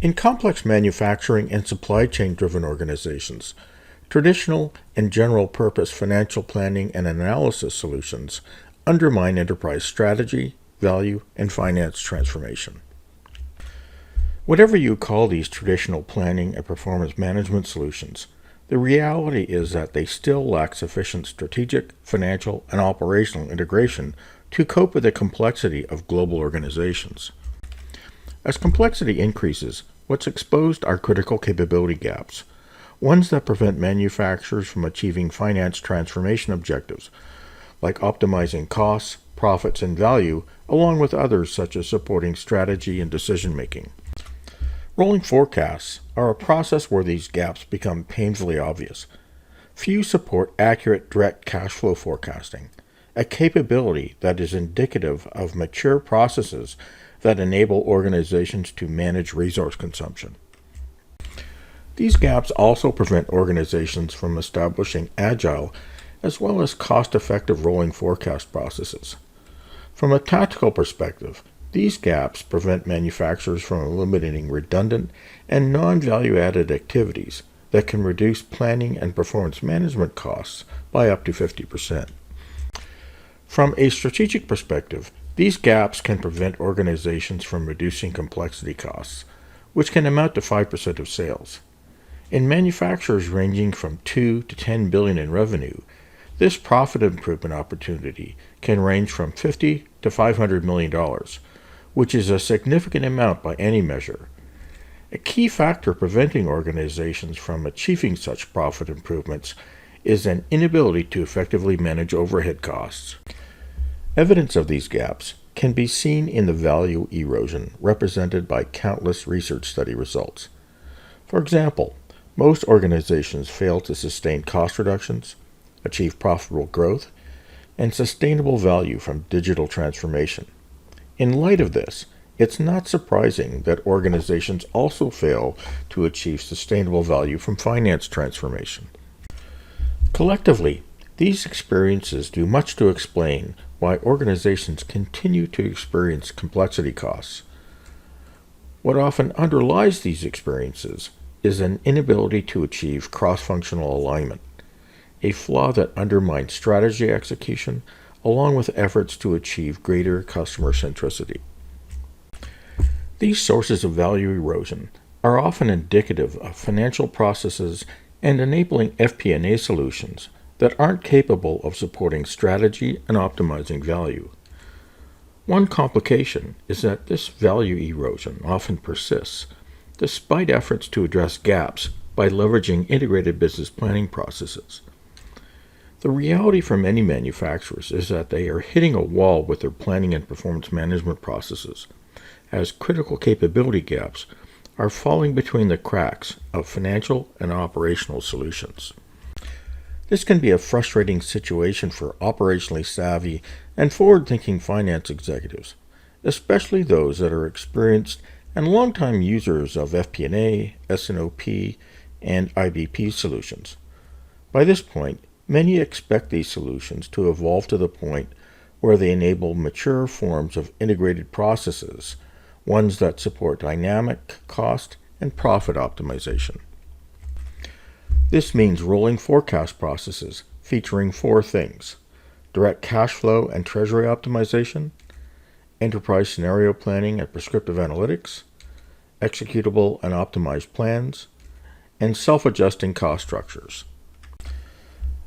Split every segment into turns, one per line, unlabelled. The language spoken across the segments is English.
In complex manufacturing and supply chain driven organizations, traditional and general purpose financial planning and analysis solutions undermine enterprise strategy, value, and finance transformation. Whatever you call these traditional planning and performance management solutions, the reality is that they still lack sufficient strategic, financial, and operational integration to cope with the complexity of global organizations. As complexity increases, what's exposed are critical capability gaps, ones that prevent manufacturers from achieving finance transformation objectives, like optimizing costs, profits, and value, along with others such as supporting strategy and decision-making. Rolling forecasts are a process where these gaps become painfully obvious. Few support accurate direct cash flow forecasting, a capability that is indicative of mature processes that enable organizations to manage resource consumption. These gaps also prevent organizations from establishing agile as well as cost-effective rolling forecast processes. From a tactical perspective, these gaps prevent manufacturers from eliminating redundant and non-value-added activities that can reduce planning and performance management costs by up to 50%. From a strategic perspective, these gaps can prevent organizations from reducing complexity costs, which can amount to 5% of sales. In manufacturers ranging from $2 to $10 billion in revenue, this profit improvement opportunity can range from $50 to $500 million, which is a significant amount by any measure. A key factor preventing organizations from achieving such profit improvements is an inability to effectively manage overhead costs. Evidence of these gaps can be seen in the value erosion represented by countless research study results. For example, most organizations fail to sustain cost reductions, achieve profitable growth, and sustainable value from digital transformation. In light of this, it's not surprising that organizations also fail to achieve sustainable value from finance transformation. Collectively, these experiences do much to explain why organizations continue to experience complexity costs. What often underlies these experiences is an inability to achieve cross-functional alignment, a flaw that undermines strategy execution along with efforts to achieve greater customer centricity. These sources of value erosion are often indicative of financial processes and enabling FP&A solutions that aren't capable of supporting strategy and optimizing value. One complication is that this value erosion often persists, despite efforts to address gaps by leveraging integrated business planning processes. The reality for many manufacturers is that they are hitting a wall with their planning and performance management processes, as critical capability gaps are falling between the cracks of financial and operational solutions. This can be a frustrating situation for operationally savvy and forward-thinking finance executives, especially those that are experienced and longtime users of FP&A, S&OP, and IBP solutions. By this point, many expect these solutions to evolve to the point where they enable mature forms of integrated processes, ones that support dynamic cost and profit optimization. This means rolling forecast processes featuring four things: direct cash flow and treasury optimization, enterprise scenario planning and prescriptive analytics, executable and optimized plans, and self-adjusting cost structures.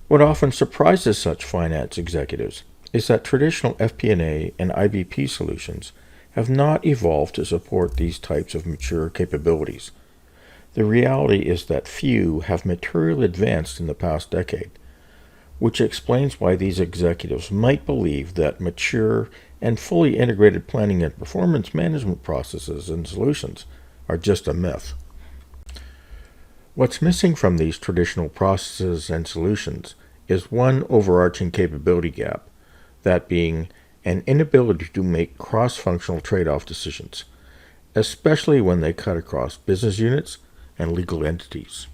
What often surprises such finance executives is that traditional FP&A and IBP solutions have not evolved to support these types of mature capabilities. The reality is that few have materially advanced in the past decade, which explains why these executives might believe that mature and fully integrated planning and performance management processes and solutions are just a myth. What's missing from these traditional processes and solutions is one overarching capability gap, that being an inability to make cross-functional trade-off decisions, especially when they cut across business units and legal entities.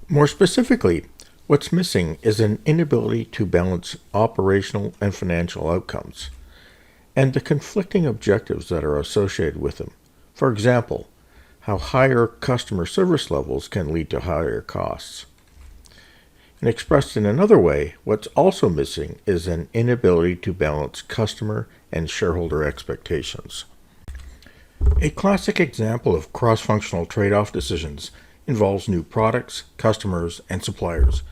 More specifically, what's missing is an inability to balance operational and financial outcomes, and the conflicting objectives that are associated with them. For example, how higher customer service levels can lead to higher costs. And expressed in another way, what's also missing is an inability to balance customer and shareholder expectations. A classic example of cross-functional trade-off decisions involves new products, customers, and suppliers.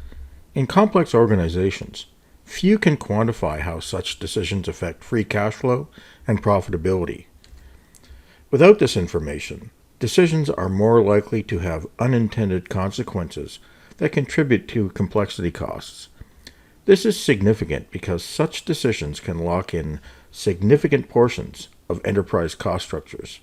In complex organizations, few can quantify how such decisions affect free cash flow and profitability. Without this information, decisions are more likely to have unintended consequences that contribute to complexity costs. This is significant because such decisions can lock in significant portions of enterprise cost structures.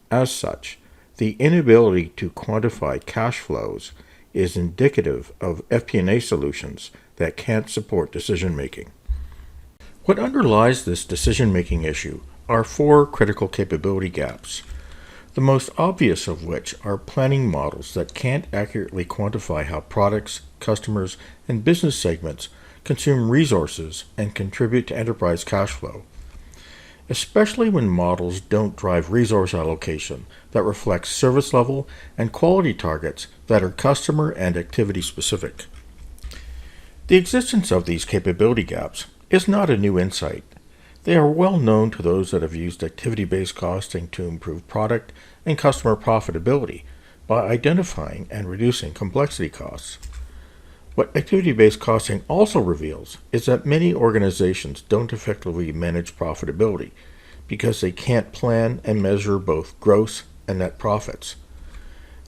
As such, the inability to quantify cash flows is indicative of FP&A solutions that can't support decision-making. What underlies this decision-making issue are four critical capability gaps, the most obvious of which are planning models that can't accurately quantify how products, customers, and business segments consume resources and contribute to enterprise cash flow, especially when models don't drive resource allocation that reflects service level and quality targets that are customer and activity specific. The existence of these capability gaps is not a new insight. They are well known to those that have used activity-based costing to improve product and customer profitability by identifying and reducing complexity costs. What activity-based costing also reveals is that many organizations don't effectively manage profitability because they can't plan and measure both gross and net profits.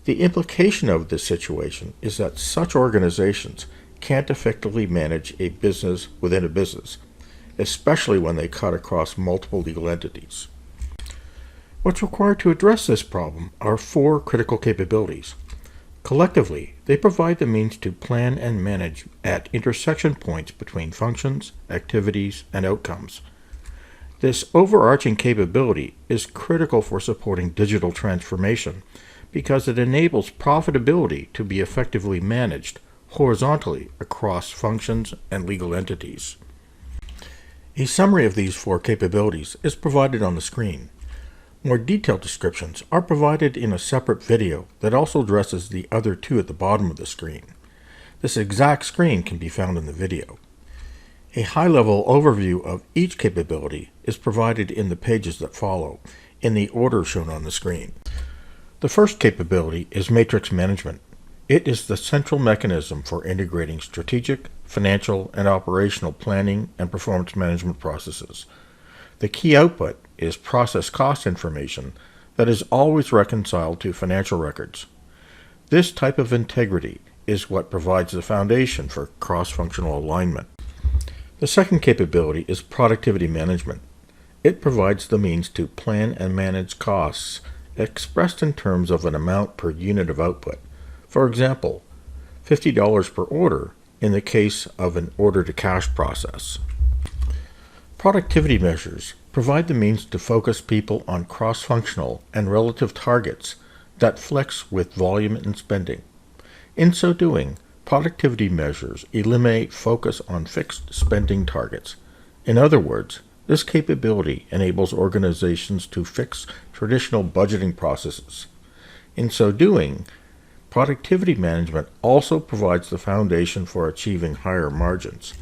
The implication of this situation is that such organizations can't effectively manage a business within a business, especially when they cut across multiple legal entities. What's required to address this problem are four critical capabilities. Collectively, they provide the means to plan and manage at intersection points between functions, activities, and outcomes. This overarching capability is critical for supporting digital transformation because it enables profitability to be effectively managed horizontally across functions and legal entities. A summary of these four capabilities is provided on the screen. More detailed descriptions are provided in a separate video that also addresses the other two at the bottom of the screen. This exact screen can be found in the video. A high-level overview of each capability is provided in the pages that follow, in the order shown on the screen. The first capability is matrix management. It is the central mechanism for integrating strategic, financial, and operational planning and performance management processes. The key output is process cost information that is always reconciled to financial records. This type of integrity is what provides the foundation for cross-functional alignment. The second capability is productivity management. It provides the means to plan and manage costs expressed in terms of an amount per unit of output. For example, $50 per order in the case of an order-to-cash process. Productivity measures provide the means to focus people on cross-functional and relative targets that flex with volume and spending. In so doing, productivity measures eliminate focus on fixed spending targets. In other words, this capability enables organizations to fix traditional budgeting processes. In so doing, productivity management also provides the foundation for achieving higher margins,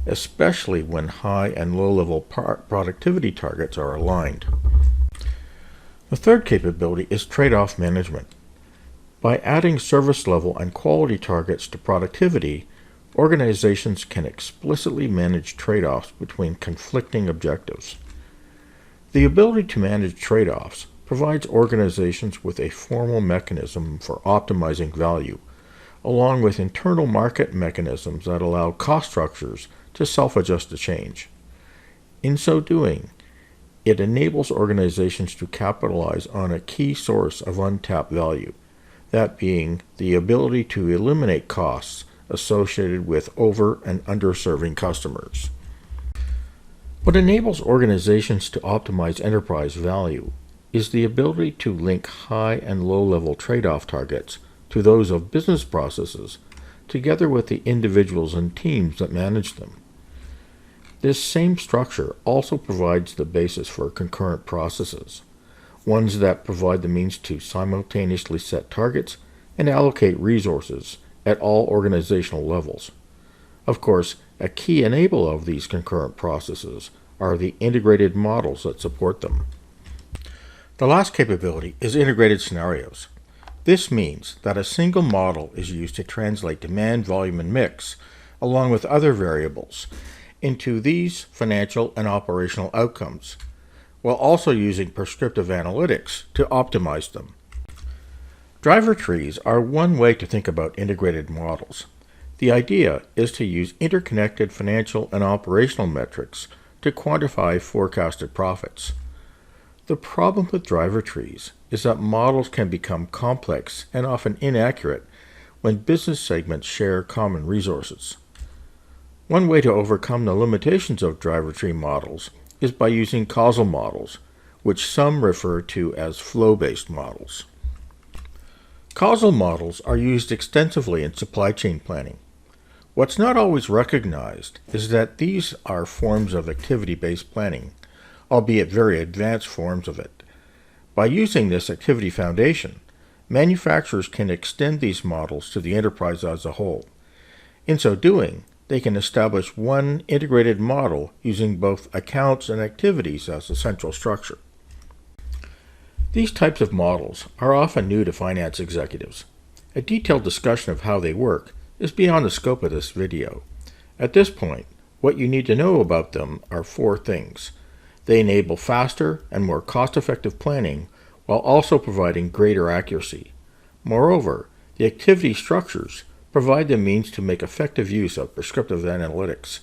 especially when high and low-level productivity targets are aligned. The third capability is trade-off management. By adding service level and quality targets to productivity, organizations can explicitly manage trade-offs between conflicting objectives. The ability to manage trade-offs provides organizations with a formal mechanism for optimizing value, along with internal market mechanisms that allow cost structures to self-adjust to change. In so doing, it enables organizations to capitalize on a key source of untapped value, that being the ability to eliminate costs associated with over and underserving customers. What enables organizations to optimize enterprise value is the ability to link high and low-level trade-off targets to those of business processes, together with the individuals and teams that manage them. This same structure also provides the basis for concurrent processes. ones that provide the means to simultaneously set targets and allocate resources at all organizational levels. Of course, a key enabler of these concurrent processes are the integrated models that support them. The last capability is integrated scenarios. This means that a single model is used to translate demand, volume, and mix, along with other variables, into these financial and operational outcomes, while also using prescriptive analytics to optimize them. Driver trees are one way to think about integrated models. The idea is to use interconnected financial and operational metrics to quantify forecasted profits. The problem with driver trees is that models can become complex and often inaccurate when business segments share common resources. One way to overcome the limitations of driver tree models is by using causal models, which some refer to as flow-based models. Causal models are used extensively in supply chain planning. What's not always recognized is that these are forms of activity-based planning, albeit very advanced forms of it. By using this activity foundation, manufacturers can extend these models to the enterprise as a whole. In so doing, they can establish one integrated model using both accounts and activities as the central structure. These types of models are often new to finance executives. A detailed discussion of how they work is beyond the scope of this video. At this point, what you need to know about them are 4 things. They enable faster and more cost-effective planning while also providing greater accuracy. Moreover, the activity structures provide the means to make effective use of prescriptive analytics.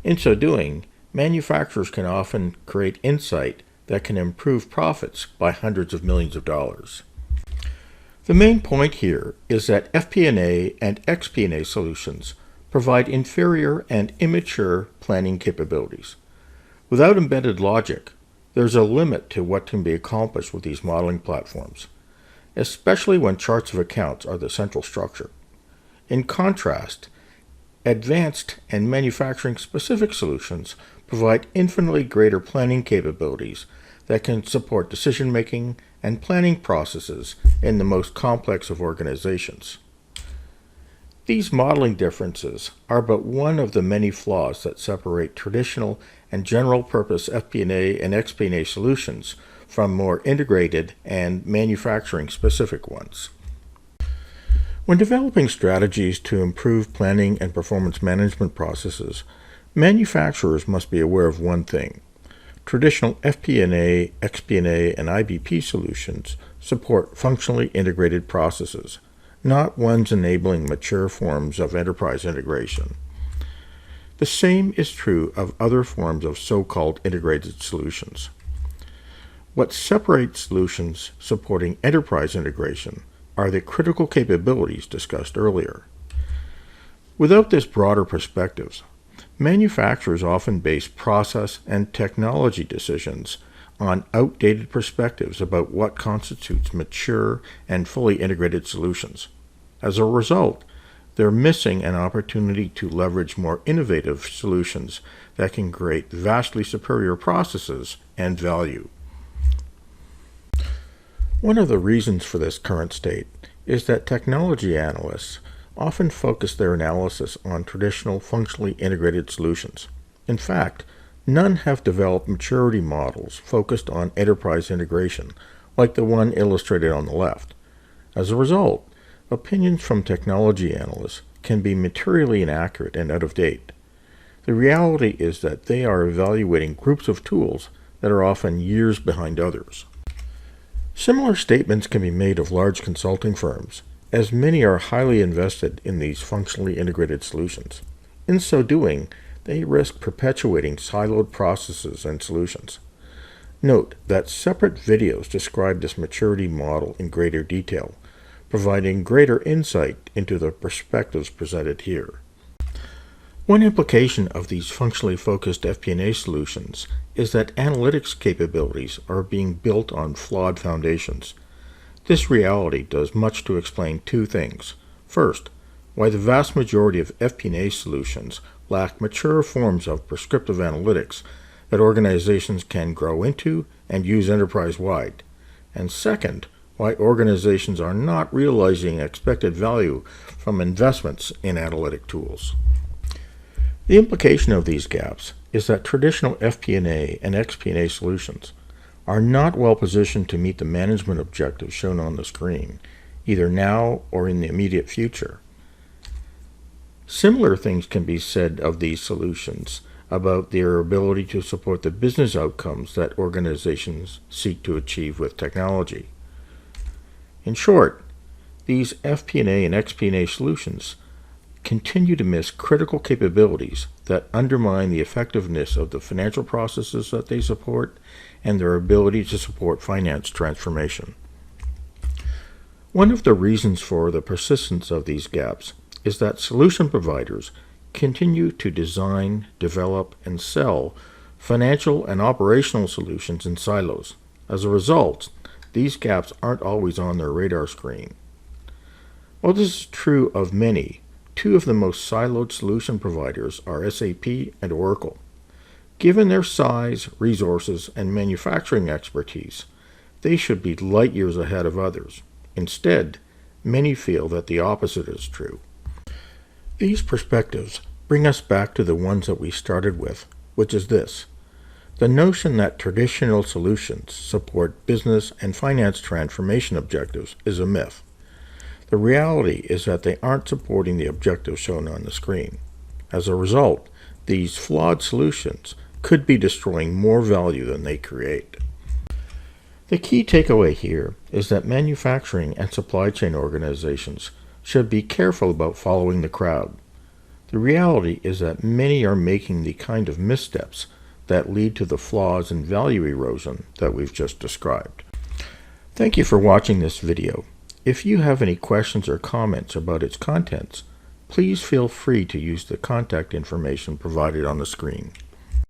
In so doing, manufacturers can often create insight that can improve profits by hundreds of millions of dollars. The main point here is that FP&A and XP&A solutions provide inferior and immature planning capabilities. Without embedded logic, there's a limit to what can be accomplished with these modeling platforms, especially when charts of accounts are the central structure. In contrast, advanced and manufacturing-specific solutions provide infinitely greater planning capabilities that can support decision-making and planning processes in the most complex of organizations. These modeling differences are but one of the many flaws that separate traditional and general-purpose FP&A and XP&A solutions from more integrated and manufacturing-specific ones. When developing strategies to improve planning and performance management processes, manufacturers must be aware of one thing. Traditional FP&A, XP&A, and IBP solutions support functionally integrated processes, not ones enabling mature forms of enterprise integration. The same is true of other forms of so-called integrated solutions. What separates solutions supporting enterprise integration are the critical capabilities discussed earlier. Without this broader perspective, manufacturers often base process and technology decisions on outdated perspectives about what constitutes mature and fully integrated solutions. As a result, they're missing an opportunity to leverage more innovative solutions that can create vastly superior processes and value. One of the reasons for this current state is that technology analysts often focus their analysis on traditional functionally integrated solutions. In fact, none have developed maturity models focused on enterprise integration, like the one illustrated on the left. As a result, opinions from technology analysts can be materially inaccurate and out of date. The reality is that they are evaluating groups of tools that are often years behind others. Similar statements can be made of large consulting firms, as many are highly invested in these functionally integrated solutions. In so doing, they risk perpetuating siloed processes and solutions. Note that separate videos describe this maturity model in greater detail, providing greater insight into the perspectives presented here. One implication of these functionally focused FP&A solutions is that analytics capabilities are being built on flawed foundations. This reality does much to explain 2 things. First, why the vast majority of FP&A solutions lack mature forms of prescriptive analytics that organizations can grow into and use enterprise-wide. and second, why organizations are not realizing expected value from investments in analytic tools. The implication of these gaps is that traditional FP&A and XP&A solutions are not well positioned to meet the management objectives shown on the screen, either now or in the immediate future. Similar things can be said of these solutions about their ability to support the business outcomes that organizations seek to achieve with technology. In short, these FP&A and XP&A solutions continue to miss critical capabilities that undermine the effectiveness of the financial processes that they support and their ability to support finance transformation. One of the reasons for the persistence of these gaps is that solution providers continue to design, develop, and sell financial and operational solutions in silos. As a result, these gaps aren't always on their radar screen. While this is true of many, two of the most siloed solution providers are SAP and Oracle. Given their size, resources, and manufacturing expertise, they should be light years ahead of others. Instead, many feel that the opposite is true. These perspectives bring us back to the ones that we started with, which is this: the notion that traditional solutions support business and finance transformation objectives is a myth. The reality is that they aren't supporting the objectives shown on the screen. As a result, these flawed solutions could be destroying more value than they create. The key takeaway here is that manufacturing and supply chain organizations should be careful about following the crowd. The reality is that many are making the kind of missteps that lead to the flaws and value erosion that we've just described. Thank you for watching this video. If you have any questions or comments about its contents, please feel free to use the contact information provided on the screen.